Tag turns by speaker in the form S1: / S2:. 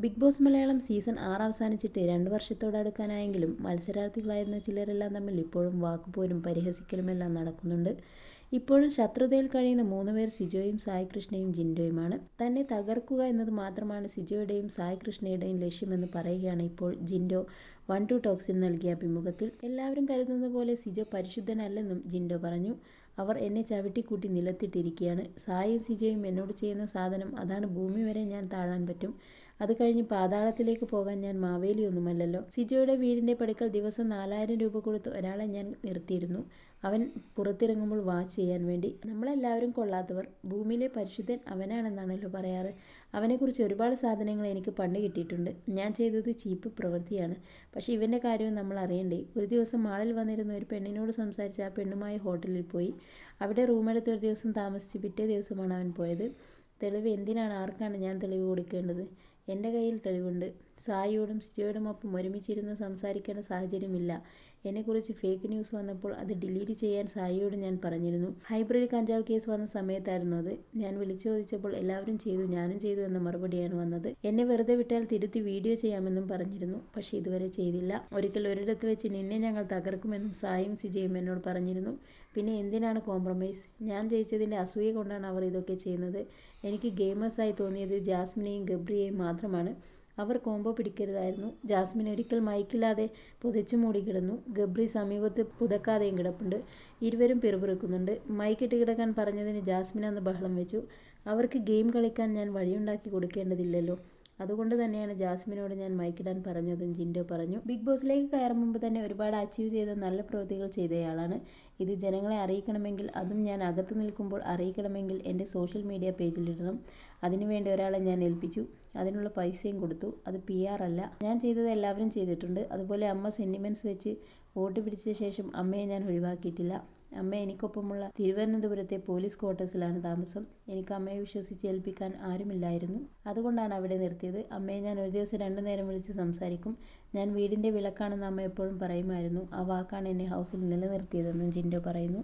S1: Big boss Malayalam season 6 അവസാനിച്ചിട്ട് 2 വർഷത്തോടടുക്കാനായെങ്കിലും മത്സരാർത്ഥികളായിരുന്ന ചിലരെല്ലാം തമ്മിൽ ഇപ്പോഴും വാക്കുപോരും പരിഹസിക്കലുമെല്ലാം നടക്കുന്നുണ്ട്. ഇപ്പോഴും ശത്രുതയിൽ കഴിയുന്ന 3 പേർ സിജോയും സായി കൃഷ്ണയും ജിൻഡോയുമാണ്. തന്നെ തകർക്കുക എന്നത് മാത്രമാണ് സിജോയുടെയും സായി കൃഷ്ണയുടെയും ലക്ഷ്യമെന്ന് പറയുകയാണ് ഇപ്പോൾ ജിൻഡോ 1-2 ടോക്സിന് നൽകിയ അഭിമുഖത്തിൽ. എല്ലാവരും കരുതുന്നത് പോലെ സിജോ പരിശുദ്ധനല്ലെന്നും ജിൻഡോ പറഞ്ഞു. അവർ എന്നെ ചവിട്ടിക്കൂട്ടി നിലത്തിട്ടിരിക്കുകയാണ്. സായിയും സിജോയും എന്നോട് ചെയ്യുന്ന സാധനം അതാണ്. ഭൂമി വരെ ഞാൻ താഴാൻ പറ്റും. അത് കഴിഞ്ഞ് പാതാളത്തിലേക്ക് പോകാൻ ഞാൻ മാവേലിയൊന്നുമല്ലല്ലോ. സിജോയുടെ വീടിൻ്റെ പടിക്കൽ ദിവസം 4000 രൂപ കൊടുത്ത് ഒരാളെ ഞാൻ നിർത്തിയിരുന്നു. അവൻ പുറത്തിറങ്ങുമ്പോൾ വാച്ച് ചെയ്യാൻ വേണ്ടി. നമ്മളെല്ലാവരും കൊള്ളാത്തവർ. ഭൂമിയിലെ പരിശുദ്ധൻ അവനാണെന്നാണല്ലോ പറയാറ്. അവനെക്കുറിച്ച് ഒരുപാട് സാധനങ്ങൾ എനിക്ക് പണ്ട് കിട്ടിയിട്ടുണ്ട്. ഞാൻ ചെയ്തത് ചീപ്പ് പ്രവൃത്തിയാണ്. പക്ഷേ ഇവൻ്റെ കാര്യവും നമ്മൾ അറിയണ്ടേ. ഒരു ദിവസം മാളിൽ വന്നിരുന്ന ഒരു പെണ്ണിനോട് സംസാരിച്ച് ആ പെണ്ണുമായി ഹോട്ടലിൽ പോയി. അവിടെ റൂമെടുത്ത് ഒരു ദിവസം താമസിച്ച് പിറ്റേ ദിവസമാണ് അവൻ പോയത്. തെളിവ് എന്തിനാണ്, ആർക്കാണ് ഞാൻ തെളിവ് കൊടുക്കേണ്ടത്? എൻ്റെ കയ്യിൽ തെളിവുണ്ട്. സായിയോടും സിജോയോടുമൊപ്പം ഒരുമിച്ചിരുന്ന് സംസാരിക്കേണ്ട സാഹചര്യമില്ല. എന്നെക്കുറിച്ച് ഫേക്ക് ന്യൂസ് വന്നപ്പോൾ അത് ഡിലീറ്റ് ചെയ്യാൻ സായിയോട് ഞാൻ പറഞ്ഞിരുന്നു. ഹൈബ്രിഡ് കഞ്ചാവ് കേസ് വന്ന സമയത്തായിരുന്നു അത്. ഞാൻ വിളിച്ചു ചോദിച്ചപ്പോൾ എല്ലാവരും ചെയ്തു, ഞാനും ചെയ്തു എന്ന മറുപടിയാണ് വന്നത്. എന്നെ വെറുതെ വിട്ടാൽ തിരുത്തി വീഡിയോ ചെയ്യാമെന്നും പറഞ്ഞിരുന്നു. പക്ഷേ ഇതുവരെ ചെയ്തില്ല. ഒരിക്കൽ ഒരിടത്ത് വെച്ച് നിന്നെ ഞങ്ങൾ തകർക്കുമെന്നും സായിയും സിജയും എന്നോട് പറഞ്ഞിരുന്നു. പിന്നെ എന്തിനാണ് കോംപ്രമൈസ്? ഞാൻ ജയിച്ചതിൻ്റെ അസൂയ കൊണ്ടാണ് അവർ ഇതൊക്കെ ചെയ്യുന്നത്. എനിക്ക് ഗെയിമേഴ്സായി തോന്നിയത് ജാസ്മിനെയും ഗബ്രിയെയും മാത്രമാണ്. അവർ കോംബോ പിടിക്കരുതായിരുന്നു. ജാസ്മിൻ ഒരിക്കൽ മൈക്കില്ലാതെ പുതച്ചു മൂടി കിടന്നു. ഗബ്രി സമീപത്ത് പുതക്കാതെയും കിടപ്പുണ്ട്. ഇരുവരും പിറുപിറുക്കുന്നുണ്ട്. മൈക്കിട്ട് കിടക്കാൻ പറഞ്ഞതിന് ജാസ്മിൻ അന്ന് ബഹളം വെച്ചു. അവർക്ക് ഗെയിം കളിക്കാൻ ഞാൻ വഴിയുണ്ടാക്കി കൊടുക്കേണ്ടതില്ലല്ലോ. അതുകൊണ്ട് തന്നെയാണ് ജാസ്മിനോട് ഞാൻ മൈക്കിടാൻ പറഞ്ഞതെന്ന് ജിൻഡോ പറഞ്ഞു. ബിഗ് ബോസിലേക്ക് കയറും മുമ്പ് തന്നെ ഒരുപാട് അച്ചീവ് ചെയ്ത നല്ല പ്രവൃത്തികൾ ചെയ്തയാളാണ്. ഇത് ജനങ്ങളെ അറിയിക്കണമെങ്കിൽ, അതും ഞാൻ അകത്ത് നിൽക്കുമ്പോൾ അറിയിക്കണമെങ്കിൽ എൻ്റെ സോഷ്യൽ മീഡിയ പേജിലിടണം. അതിനുവേണ്ടി ഒരാളെ ഞാൻ ഏൽപ്പിച്ചു. അതിനുള്ള പൈസയും കൊടുത്തു. അത് PR അല്ല. ഞാൻ ചെയ്തത് എല്ലാവരും ചെയ്തിട്ടുണ്ട്. അതുപോലെ അമ്മ സെൻറ്റിമെൻറ്റ്സ് വെച്ച് വോട്ട് പിടിച്ച ശേഷം അമ്മയെ ഞാൻ ഒഴിവാക്കിയിട്ടില്ല. അമ്മ എനിക്കൊപ്പമുള്ള തിരുവനന്തപുരത്തെ പോലീസ് ക്വാർട്ടേഴ്സിലാണ് താമസം. എനിക്ക് അമ്മയെ വിശ്വസിച്ച് ഏൽപ്പിക്കാൻ ആരുമില്ലായിരുന്നു. അതുകൊണ്ടാണ് അവിടെ നിർത്തിയത്. അമ്മയെ ഞാൻ ഒരു ദിവസം 2 നേരം വിളിച്ച് സംസാരിക്കും. ഞാൻ വീടിൻ്റെ വിളക്കാണെന്ന് അമ്മ എപ്പോഴും പറയുമായിരുന്നു. ആ വാക്കാണ് എന്നെ ഹൗസിൽ നിലനിർത്തിയതെന്നും ജിൻഡോ പറയുന്നു.